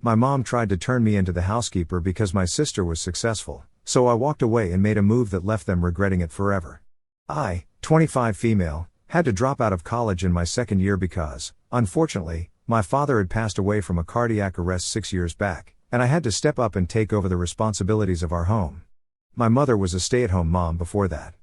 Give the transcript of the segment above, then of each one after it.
My mom tried to turn me into the housekeeper because my sister was successful, so I walked away and made a move that left them regretting it forever. I, 25 female, had to drop out of college in my second year because, unfortunately, my father had passed away from a cardiac arrest 6 years back, and I had to step up and take over the responsibilities of our home. My mother was a stay-at-home mom before that.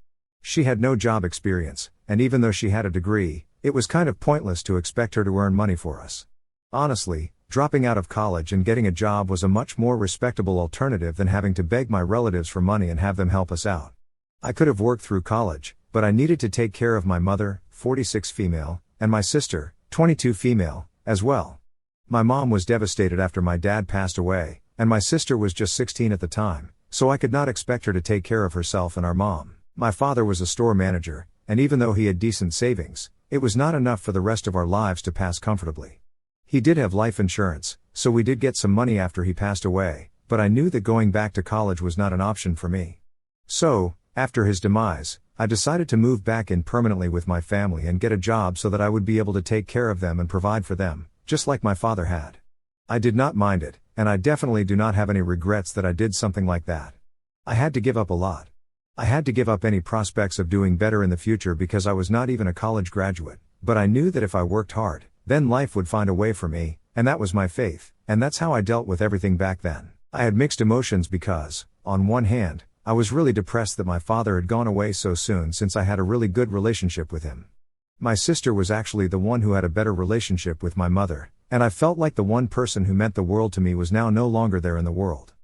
She had no job experience, and even though she had a degree, it was kind of pointless to expect her to earn money for us. Honestly, dropping out of college and getting a job was a much more respectable alternative than having to beg my relatives for money and have them help us out. I could have worked through college, but I needed to take care of my mother, 46 female, and my sister, 22 female, as well. My mom was devastated after my dad passed away, and my sister was just 16 at the time, so I could not expect her to take care of herself and our mom. My father was a store manager, and even though he had decent savings, it was not enough for the rest of our lives to pass comfortably. He did have life insurance, so we did get some money after he passed away, but I knew that going back to college was not an option for me. So, after his demise, I decided to move back in permanently with my family and get a job so that I would be able to take care of them and provide for them, just like my father had. I did not mind it, and I definitely do not have any regrets that I did something like that. I had to give up a lot. I had to give up any prospects of doing better in the future because I was not even a college graduate, but I knew that if I worked hard, then life would find a way for me, and that was my faith, and that's how I dealt with everything back then. I had mixed emotions because, on one hand, I was really depressed that my father had gone away so soon since I had a really good relationship with him. My sister was actually the one who had a better relationship with my mother, and I felt like the one person who meant the world to me was now no longer there in the world.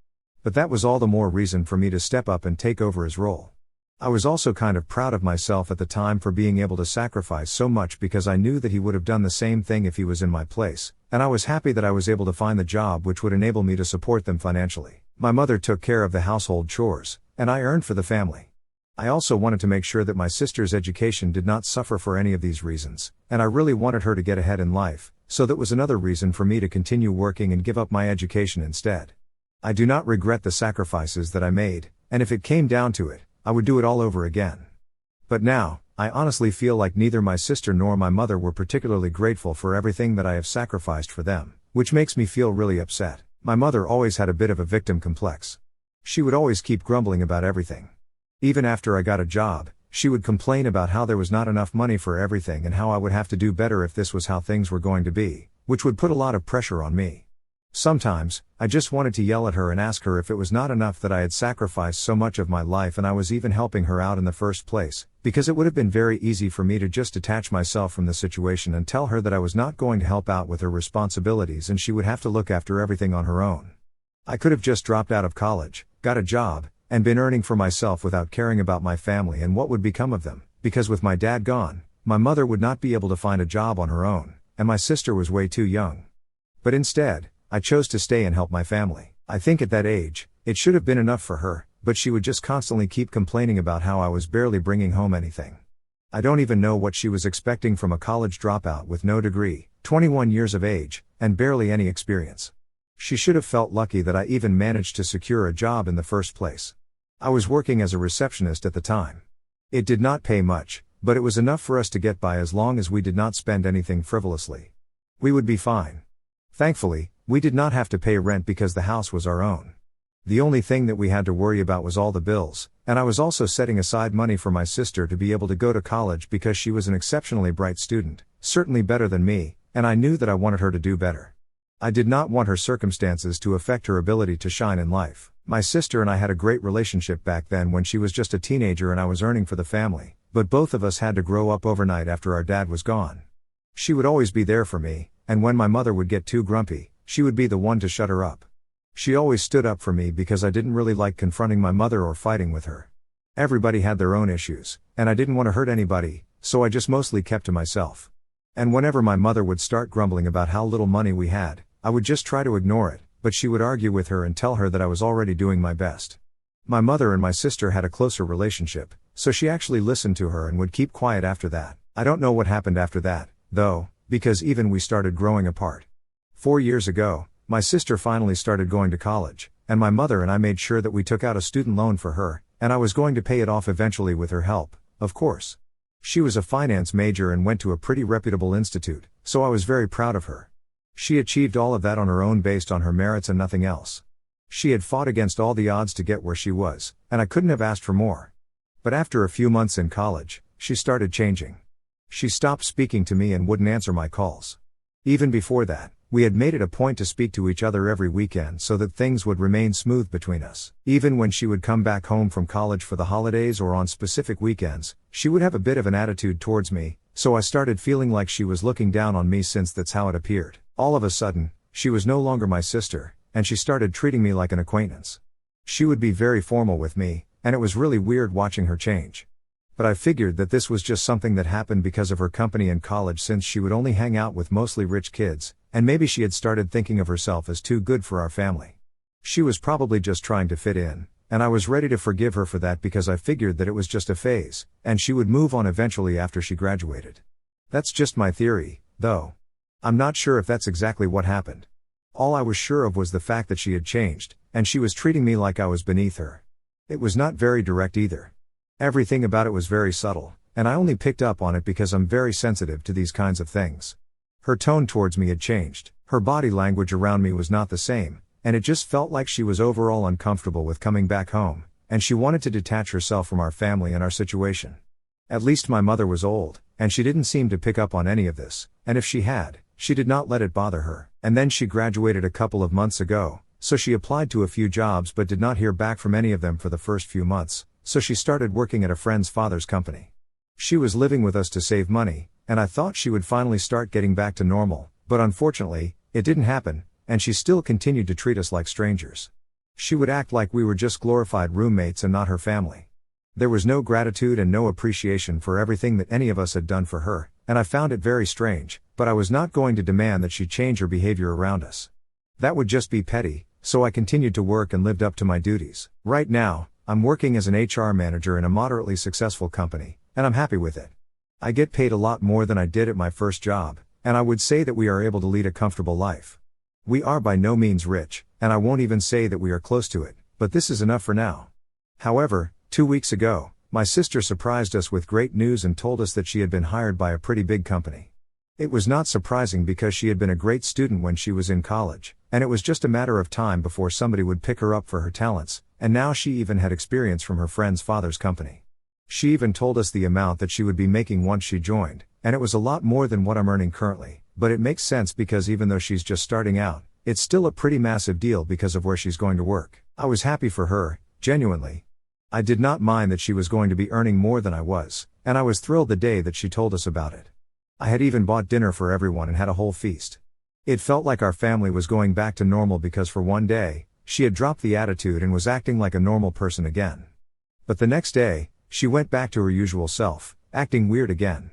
But that was all the more reason for me to step up and take over his role. I was also kind of proud of myself at the time for being able to sacrifice so much because I knew that he would have done the same thing if he was in my place, and I was happy that I was able to find the job which would enable me to support them financially. My mother took care of the household chores, and I earned for the family. I also wanted to make sure that my sister's education did not suffer for any of these reasons, and I really wanted her to get ahead in life, so that was another reason for me to continue working and give up my education instead. I do not regret the sacrifices that I made, and if it came down to it, I would do it all over again. But now, I honestly feel like neither my sister nor my mother were particularly grateful for everything that I have sacrificed for them, which makes me feel really upset. My mother always had a bit of a victim complex. She would always keep grumbling about everything. Even after I got a job, she would complain about how there was not enough money for everything and how I would have to do better if this was how things were going to be, which would put a lot of pressure on me. Sometimes, I just wanted to yell at her and ask her if it was not enough that I had sacrificed so much of my life and I was even helping her out in the first place, because it would have been very easy for me to just detach myself from the situation and tell her that I was not going to help out with her responsibilities and she would have to look after everything on her own. I could have just dropped out of college, got a job, and been earning for myself without caring about my family and what would become of them, because with my dad gone, my mother would not be able to find a job on her own, and my sister was way too young. But instead, I chose to stay and help my family. I think at that age, it should have been enough for her, but she would just constantly keep complaining about how I was barely bringing home anything. I don't even know what she was expecting from a college dropout with no degree, 21 years of age, and barely any experience. She should have felt lucky that I even managed to secure a job in the first place. I was working as a receptionist at the time. It did not pay much, but it was enough for us to get by as long as we did not spend anything frivolously. We would be fine. Thankfully, we did not have to pay rent because the house was our own. The only thing that we had to worry about was all the bills, and I was also setting aside money for my sister to be able to go to college because she was an exceptionally bright student, certainly better than me, and I knew that I wanted her to do better. I did not want her circumstances to affect her ability to shine in life. My sister and I had a great relationship back then when she was just a teenager and I was earning for the family, but both of us had to grow up overnight after our dad was gone. She would always be there for me, and when my mother would get too grumpy, she would be the one to shut her up. She always stood up for me because I didn't really like confronting my mother or fighting with her. Everybody had their own issues, and I didn't want to hurt anybody, so I just mostly kept to myself. And whenever my mother would start grumbling about how little money we had, I would just try to ignore it, but she would argue with her and tell her that I was already doing my best. My mother and my sister had a closer relationship, so she actually listened to her and would keep quiet after that. I don't know what happened after that, though, because even we started growing apart. 4 years ago, my sister finally started going to college, and my mother and I made sure that we took out a student loan for her, and I was going to pay it off eventually with her help, of course. She was a finance major and went to a pretty reputable institute, so I was very proud of her. She achieved all of that on her own based on her merits and nothing else. She had fought against all the odds to get where she was, and I couldn't have asked for more. But after a few months in college, she started changing. She stopped speaking to me and wouldn't answer my calls. Even before that, we had made it a point to speak to each other every weekend so that things would remain smooth between us. Even when she would come back home from college for the holidays or on specific weekends, she would have a bit of an attitude towards me, so I started feeling like she was looking down on me since that's how it appeared. All of a sudden, she was no longer my sister, and she started treating me like an acquaintance. She would be very formal with me, and it was really weird watching her change. But I figured that this was just something that happened because of her company in college, since she would only hang out with mostly rich kids, and maybe she had started thinking of herself as too good for our family. She was probably just trying to fit in, and I was ready to forgive her for that because I figured that it was just a phase, and she would move on eventually after she graduated. That's just my theory, though. I'm not sure if that's exactly what happened. All I was sure of was the fact that she had changed, and she was treating me like I was beneath her. It was not very direct either. Everything about it was very subtle, and I only picked up on it because I'm very sensitive to these kinds of things. Her tone towards me had changed, her body language around me was not the same, and it just felt like she was overall uncomfortable with coming back home, and she wanted to detach herself from our family and our situation. At least my mother was old, and she didn't seem to pick up on any of this, and if she had, she did not let it bother her. And then she graduated a couple of months ago, so she applied to a few jobs but did not hear back from any of them for the first few months, so she started working at a friend's father's company. She was living with us to save money, and I thought she would finally start getting back to normal, but unfortunately, it didn't happen, and she still continued to treat us like strangers. She would act like we were just glorified roommates and not her family. There was no gratitude and no appreciation for everything that any of us had done for her, and I found it very strange, but I was not going to demand that she change her behavior around us. That would just be petty, so I continued to work and lived up to my duties. Right now, I'm working as an HR manager in a moderately successful company, and I'm happy with it. I get paid a lot more than I did at my first job, and I would say that we are able to lead a comfortable life. We are by no means rich, and I won't even say that we are close to it, but this is enough for now. However, 2 weeks ago, my sister surprised us with great news and told us that she had been hired by a pretty big company. It was not surprising because she had been a great student when she was in college, and it was just a matter of time before somebody would pick her up for her talents, and now she even had experience from her friend's father's company. She even told us the amount that she would be making once she joined, and it was a lot more than what I'm earning currently, but it makes sense because even though she's just starting out, it's still a pretty massive deal because of where she's going to work. I was happy for her, genuinely. I did not mind that she was going to be earning more than I was, and I was thrilled the day that she told us about it. I had even bought dinner for everyone and had a whole feast. It felt like our family was going back to normal because for one day, she had dropped the attitude and was acting like a normal person again. But the next day, she went back to her usual self, acting weird again.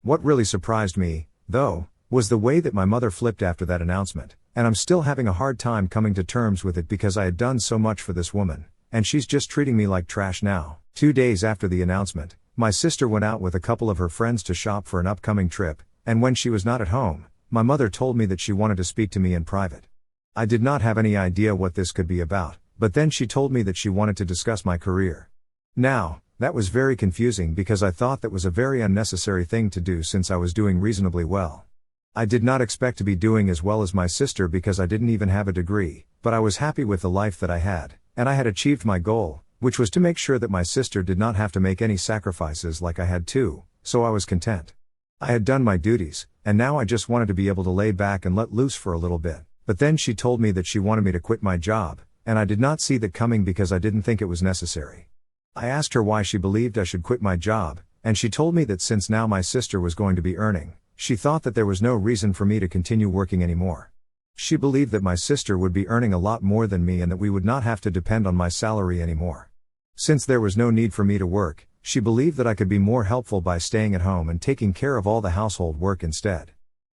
What really surprised me, though, was the way that my mother flipped after that announcement, and I'm still having a hard time coming to terms with it because I had done so much for this woman, and she's just treating me like trash now. 2 days after the announcement, my sister went out with a couple of her friends to shop for an upcoming trip, and when she was not at home, my mother told me that she wanted to speak to me in private. I did not have any idea what this could be about, but then she told me that she wanted to discuss my career. Now, that was very confusing because I thought that was a very unnecessary thing to do since I was doing reasonably well. I did not expect to be doing as well as my sister because I didn't even have a degree, but I was happy with the life that I had, and I had achieved my goal, which was to make sure that my sister did not have to make any sacrifices like I had to, so I was content. I had done my duties, and now I just wanted to be able to lay back and let loose for a little bit. But then she told me that she wanted me to quit my job, and I did not see that coming because I didn't think it was necessary. I asked her why she believed I should quit my job, and she told me that since now my sister was going to be earning, she thought that there was no reason for me to continue working anymore. She believed that my sister would be earning a lot more than me and that we would not have to depend on my salary anymore. Since there was no need for me to work, she believed that I could be more helpful by staying at home and taking care of all the household work instead.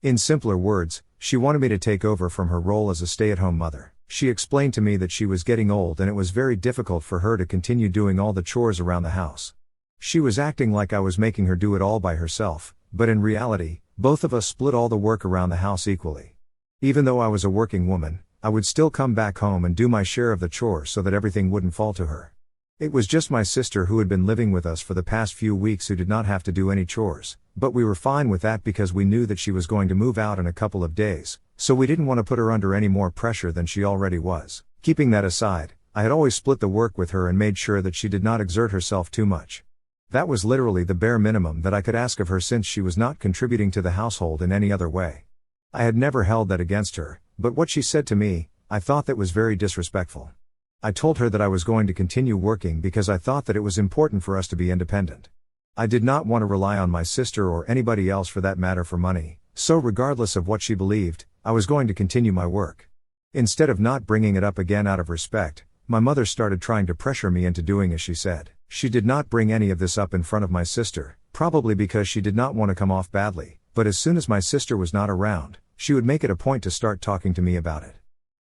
In simpler words, she wanted me to take over from her role as a stay-at-home mother. She explained to me that she was getting old and it was very difficult for her to continue doing all the chores around the house. She was acting like I was making her do it all by herself, but in reality, both of us split all the work around the house equally. Even though I was a working woman, I would still come back home and do my share of the chores so that everything wouldn't fall to her. It was just my sister who had been living with us for the past few weeks who did not have to do any chores, but we were fine with that because we knew that she was going to move out in a couple of days, so we didn't want to put her under any more pressure than she already was. Keeping that aside, I had always split the work with her and made sure that she did not exert herself too much. That was literally the bare minimum that I could ask of her since she was not contributing to the household in any other way. I had never held that against her, but what she said to me, I thought that was very disrespectful. I told her that I was going to continue working because I thought that it was important for us to be independent. I did not want to rely on my sister or anybody else for that matter for money, so regardless of what she believed, I was going to continue my work. Instead of not bringing it up again out of respect, my mother started trying to pressure me into doing as she said. She did not bring any of this up in front of my sister, probably because she did not want to come off badly, but as soon as my sister was not around, she would make it a point to start talking to me about it.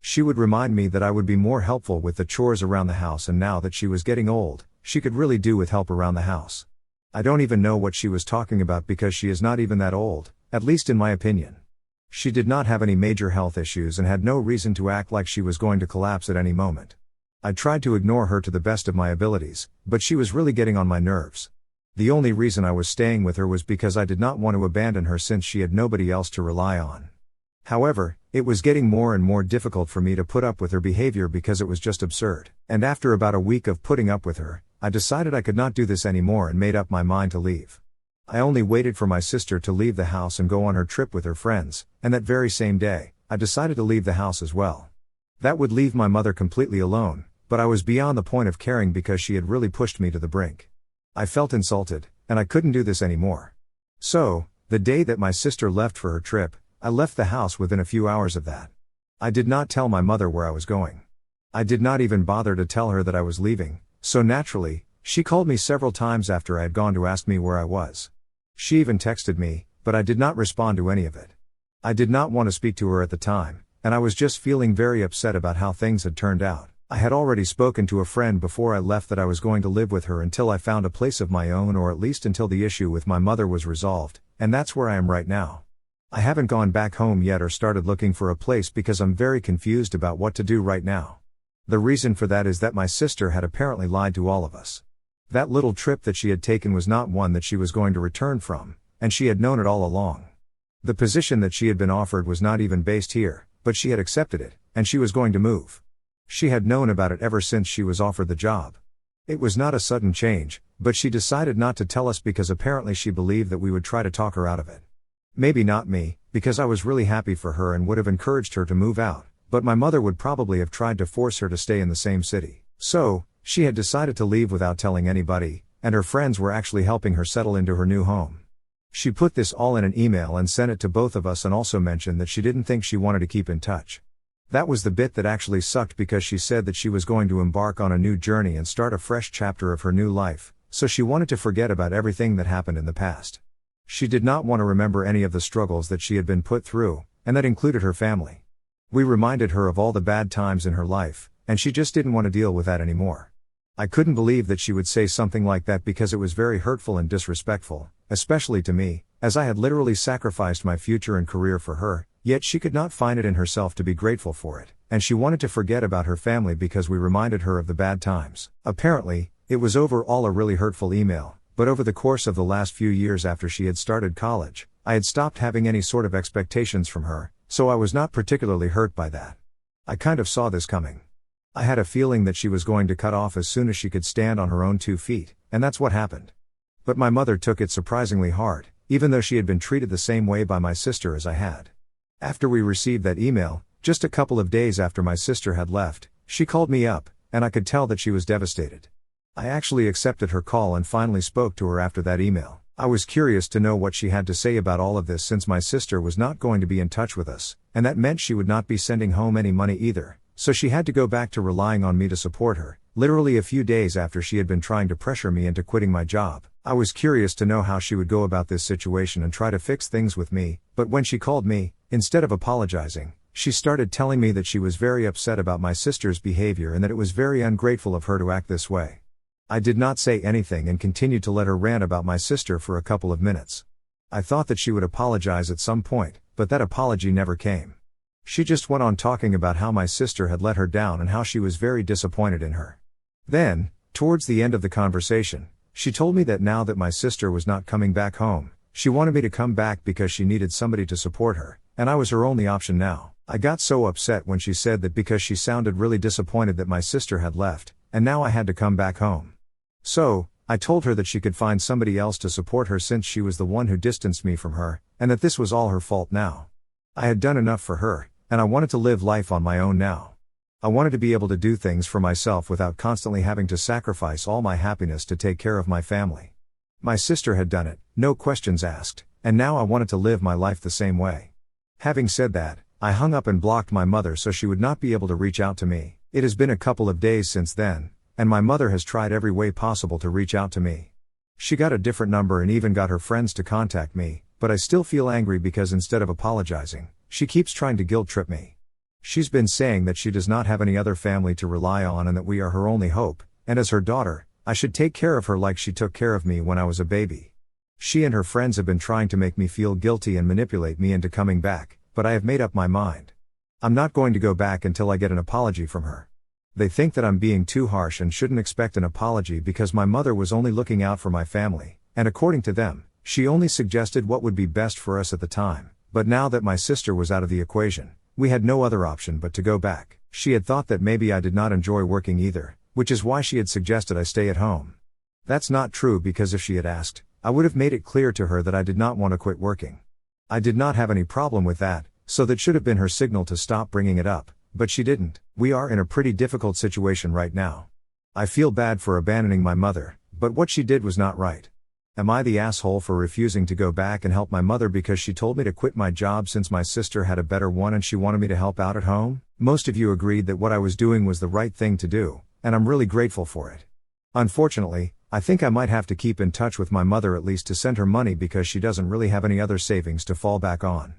She would remind me that I would be more helpful with the chores around the house, and now that she was getting old, she could really do with help around the house. I don't even know what she was talking about because she is not even that old, at least in my opinion. She did not have any major health issues and had no reason to act like she was going to collapse at any moment. I tried to ignore her to the best of my abilities, but she was really getting on my nerves. The only reason I was staying with her was because I did not want to abandon her since she had nobody else to rely on. However, it was getting more and more difficult for me to put up with her behavior because it was just absurd. And after about a week of putting up with her, I decided I could not do this anymore and made up my mind to leave. I only waited for my sister to leave the house and go on her trip with her friends, and that very same day, I decided to leave the house as well. That would leave my mother completely alone, but I was beyond the point of caring because she had really pushed me to the brink. I felt insulted, and I couldn't do this anymore. So, the day that my sister left for her trip, I left the house within a few hours of that. I did not tell my mother where I was going. I did not even bother to tell her that I was leaving, so naturally, she called me several times after I had gone to ask me where I was. She even texted me, but I did not respond to any of it. I did not want to speak to her at the time, and I was just feeling very upset about how things had turned out. I had already spoken to a friend before I left that I was going to live with her until I found a place of my own, or at least until the issue with my mother was resolved, and that's where I am right now. I haven't gone back home yet or started looking for a place because I'm very confused about what to do right now. The reason for that is that my sister had apparently lied to all of us. That little trip that she had taken was not one that she was going to return from, and she had known it all along. The position that she had been offered was not even based here, but she had accepted it, and she was going to move. She had known about it ever since she was offered the job. It was not a sudden change, but she decided not to tell us because apparently she believed that we would try to talk her out of it. Maybe not me, because I was really happy for her and would have encouraged her to move out, but my mother would probably have tried to force her to stay in the same city. So, she had decided to leave without telling anybody, and her friends were actually helping her settle into her new home. She put this all in an email and sent it to both of us, and also mentioned that she didn't think she wanted to keep in touch. That was the bit that actually sucked because she said that she was going to embark on a new journey and start a fresh chapter of her new life, so she wanted to forget about everything that happened in the past. She did not want to remember any of the struggles that she had been put through, and that included her family. We reminded her of all the bad times in her life, and she just didn't want to deal with that anymore. I couldn't believe that she would say something like that because it was very hurtful and disrespectful, especially to me, as I had literally sacrificed my future and career for her, yet she could not find it in herself to be grateful for it, and she wanted to forget about her family because we reminded her of the bad times. Apparently, it was overall a really hurtful email, but over the course of the last few years after she had started college, I had stopped having any sort of expectations from her, so I was not particularly hurt by that. I kind of saw this coming. I had a feeling that she was going to cut off as soon as she could stand on her own 2 feet, and that's what happened. But my mother took it surprisingly hard, even though she had been treated the same way by my sister as I had. After we received that email, just a couple of days after my sister had left, she called me up, and I could tell that she was devastated. I actually accepted her call and finally spoke to her after that email. I was curious to know what she had to say about all of this since my sister was not going to be in touch with us, and that meant she would not be sending home any money either. So she had to go back to relying on me to support her, literally a few days after she had been trying to pressure me into quitting my job. I was curious to know how she would go about this situation and try to fix things with me, but when she called me, instead of apologizing, she started telling me that she was very upset about my sister's behavior and that it was very ungrateful of her to act this way. I did not say anything and continued to let her rant about my sister for a couple of minutes. I thought that she would apologize at some point, but that apology never came. She just went on talking about how my sister had let her down and how she was very disappointed in her. Then, towards the end of the conversation, she told me that now that my sister was not coming back home, She wanted me to come back because she needed somebody to support her, and I was her only option now. I got so upset when she said that because she sounded really disappointed that my sister had left, and now I had to come back home. So, I told her that she could find somebody else to support her since she was the one who distanced me from her, and that this was all her fault now. I had done enough for her, and I wanted to live life on my own now. I wanted to be able to do things for myself without constantly having to sacrifice all my happiness to take care of my family. My sister had done it, no questions asked, and now I wanted to live my life the same way. Having said that, I hung up and blocked my mother so she would not be able to reach out to me. It has been a couple of days since then, and my mother has tried every way possible to reach out to me. She got a different number and even got her friends to contact me, but I still feel angry because instead of apologizing, she keeps trying to guilt trip me. She's been saying that she does not have any other family to rely on and that we are her only hope, and as her daughter, I should take care of her like she took care of me when I was a baby. She and her friends have been trying to make me feel guilty and manipulate me into coming back, but I have made up my mind. I'm not going to go back until I get an apology from her. They think that I'm being too harsh and shouldn't expect an apology because my mother was only looking out for my family, and according to them, she only suggested what would be best for us at the time, but now that my sister was out of the equation, we had no other option but to go back. She had thought that maybe I did not enjoy working either, which is why she had suggested I stay at home. That's not true because if she had asked, I would have made it clear to her that I did not want to quit working. I did not have any problem with that, so that should have been her signal to stop bringing it up. But she didn't. We are in a pretty difficult situation right now. I feel bad for abandoning my mother, but what she did was not right. Am I the asshole for refusing to go back and help my mother because she told me to quit my job since my sister had a better one and she wanted me to help out at home? Most of you agreed that what I was doing was the right thing to do, and I'm really grateful for it. Unfortunately, I think I might have to keep in touch with my mother at least to send her money because she doesn't really have any other savings to fall back on.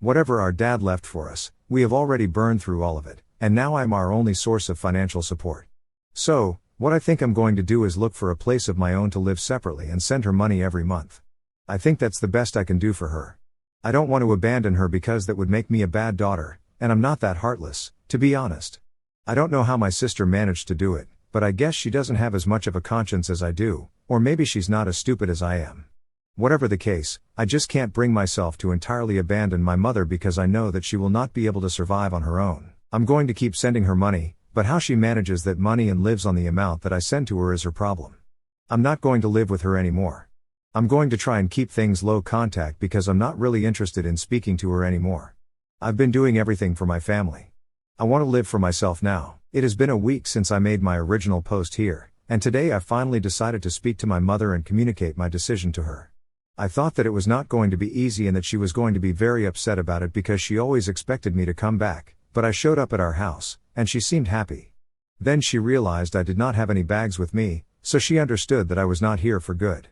Whatever our dad left for us, we have already burned through all of it, and now I'm our only source of financial support. So, what I think I'm going to do is look for a place of my own to live separately and send her money every month. I think that's the best I can do for her. I don't want to abandon her because that would make me a bad daughter, and I'm not that heartless, to be honest. I don't know how my sister managed to do it, but I guess she doesn't have as much of a conscience as I do, or maybe she's not as stupid as I am. Whatever the case, I just can't bring myself to entirely abandon my mother because I know that she will not be able to survive on her own. I'm going to keep sending her money, but how she manages that money and lives on the amount that I send to her is her problem. I'm not going to live with her anymore. I'm going to try and keep things low contact because I'm not really interested in speaking to her anymore. I've been doing everything for my family. I want to live for myself now. It has been a week since I made my original post here, and today I finally decided to speak to my mother and communicate my decision to her. I thought that it was not going to be easy and that she was going to be very upset about it because she always expected me to come back, but I showed up at our house, and she seemed happy. Then she realized I did not have any bags with me, so she understood that I was not here for good.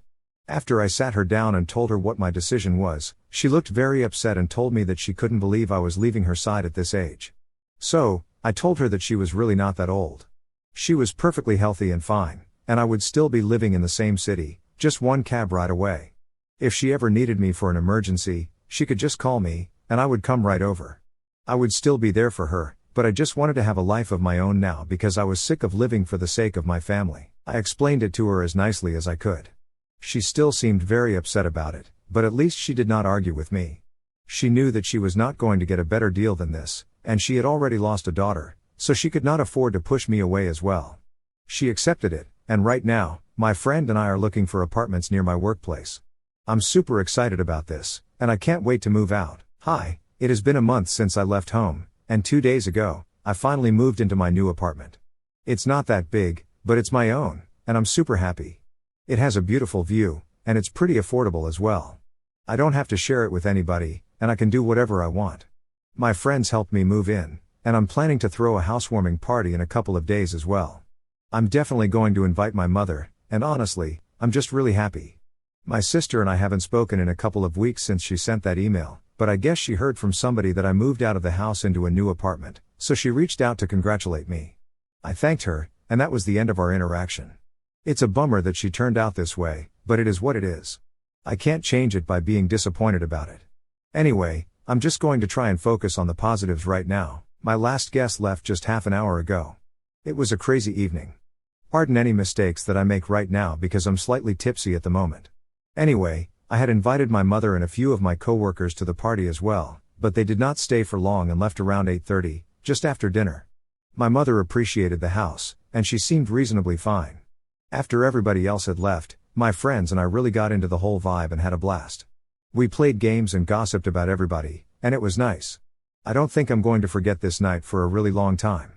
After I sat her down and told her what my decision was, she looked very upset and told me that she couldn't believe I was leaving her side at this age. So, I told her that she was really not that old. She was perfectly healthy and fine, and I would still be living in the same city, just one cab ride away. If she ever needed me for an emergency, she could just call me, and I would come right over. I would still be there for her, but I just wanted to have a life of my own now because I was sick of living for the sake of my family. I explained it to her as nicely as I could. She still seemed very upset about it, but at least she did not argue with me. She knew that she was not going to get a better deal than this, and she had already lost a daughter, so she could not afford to push me away as well. She accepted it, and right now, my friend and I are looking for apartments near my workplace. I'm super excited about this, and I can't wait to move out. Hi, it has been a month since I left home, and 2 days ago, I finally moved into my new apartment. It's not that big, but it's my own, and I'm super happy. It has a beautiful view, and it's pretty affordable as well. I don't have to share it with anybody, and I can do whatever I want. My friends helped me move in, and I'm planning to throw a housewarming party in a couple of days as well. I'm definitely going to invite my mother, and honestly, I'm just really happy. My sister and I haven't spoken in a couple of weeks since she sent that email, but I guess she heard from somebody that I moved out of the house into a new apartment, so she reached out to congratulate me. I thanked her, and that was the end of our interaction. It's a bummer that she turned out this way, but it is what it is. I can't change it by being disappointed about it. Anyway, I'm just going to try and focus on the positives right now. My last guest left just half an hour ago. It was a crazy evening. Pardon any mistakes that I make right now because I'm slightly tipsy at the moment. Anyway, I had invited my mother and a few of my coworkers to the party as well, but they did not stay for long and left around 8:30, just after dinner. My mother appreciated the house, and she seemed reasonably fine. After everybody else had left, my friends and I really got into the whole vibe and had a blast. We played games and gossiped about everybody, and it was nice. I don't think I'm going to forget this night for a really long time.